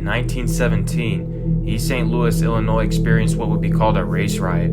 1917, East St. Louis, Illinois experienced what would be called a race riot.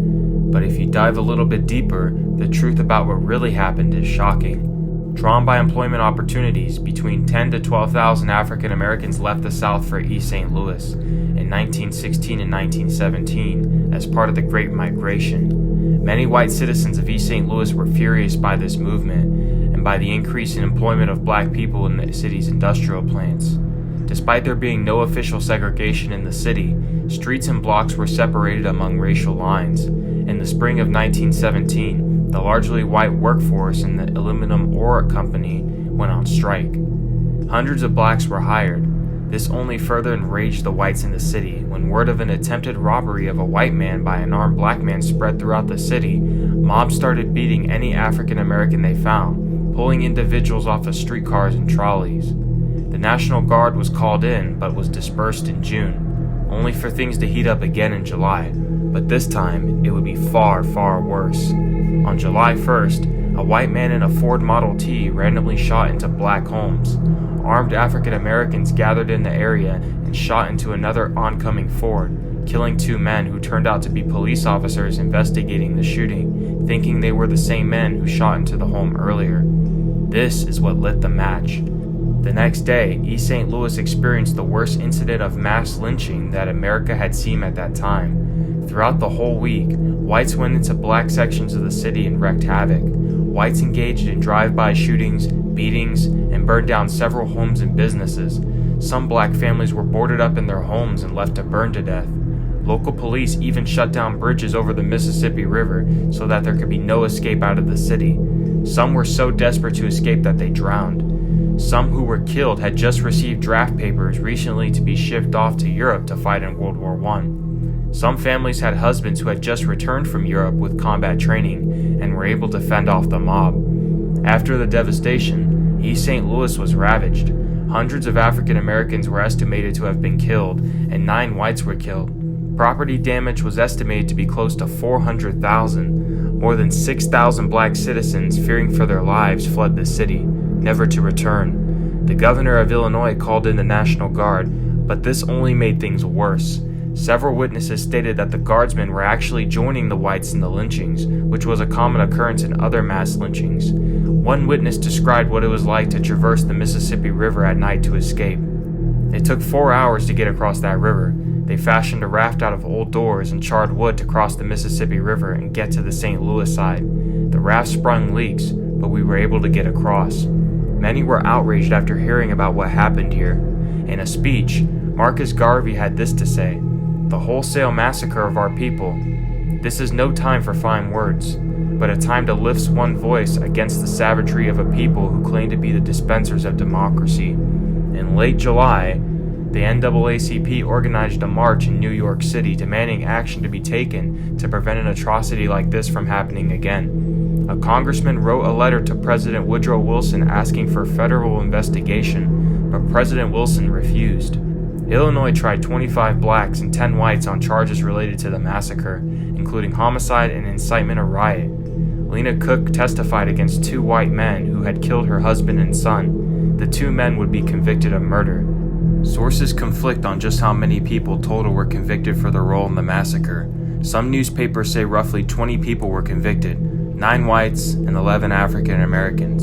But if you dive a little bit deeper, the truth about what really happened is shocking. Drawn by employment opportunities, between 10 to 12,000 African Americans left the South for East St. Louis in 1916 and 1917 as part of the Great Migration. Many white citizens of East St. Louis were furious by this movement and by the increase in employment of black people in the city's industrial plants. Despite there being no official segregation in the city, streets and blocks were separated among racial lines. In the spring of 1917, the largely white workforce in the aluminum ore company went on strike. Hundreds of blacks were hired. This only further enraged the whites in the city. When word of an attempted robbery of a white man by an armed black man spread throughout the city, mobs started beating any African American they found, pulling individuals off of streetcars and trolleys. The National Guard was called in, but was dispersed in June, only for things to heat up again in July. But this time, it would be far, far worse. On July 1st, a white man in a Ford Model T randomly shot into black homes. Armed African Americans gathered in the area and shot into another oncoming Ford, killing two men who turned out to be police officers investigating the shooting, thinking they were the same men who shot into the home earlier. This is what lit the match. The next day, East St. Louis experienced the worst incident of mass lynching that America had seen at that time. Throughout the whole week, whites went into black sections of the city and wreaked havoc. Whites engaged in drive-by shootings, beatings, and burned down several homes and businesses. Some black families were boarded up in their homes and left to burn to death. Local police even shut down bridges over the Mississippi River so that there could be no escape out of the city. Some were so desperate to escape that they drowned. Some who were killed had just received draft papers recently to be shipped off to Europe to fight in World War I. Some families had husbands who had just returned from Europe with combat training and were able to fend off the mob. After the devastation, East St. Louis was ravaged. Hundreds of African Americans were estimated to have been killed, and 9 whites were killed. Property damage was estimated to be close to 400,000. More than 6,000 black citizens, fearing for their lives, fled the city, never to return. The governor of Illinois called in the National Guard, but this only made things worse. Several witnesses stated that the guardsmen were actually joining the whites in the lynchings, which was a common occurrence in other mass lynchings. One witness described what it was like to traverse the Mississippi River at night to escape. It took 4 hours to get across that river. They fashioned a raft out of old doors and charred wood to cross the Mississippi River and get to the St. Louis side. The raft sprung leaks, but we were able to get across. Many were outraged after hearing about what happened here. In a speech, Marcus Garvey had this to say: "The wholesale massacre of our people. This is no time for fine words, but a time to lift one's voice against the savagery of a people who claim to be the dispensers of democracy." In late July, the NAACP organized a march in New York City demanding action to be taken to prevent an atrocity like this from happening again. A congressman wrote a letter to President Woodrow Wilson asking for federal investigation, but President Wilson refused. Illinois tried 25 blacks and 10 whites on charges related to the massacre, including homicide and incitement of riot. Lena Cook testified against 2 white men who had killed her husband and son. The 2 men would be convicted of murder. Sources conflict on just how many people total were convicted for their role in the massacre. Some newspapers say roughly 20 people were convicted, 9 whites and 11 African Americans.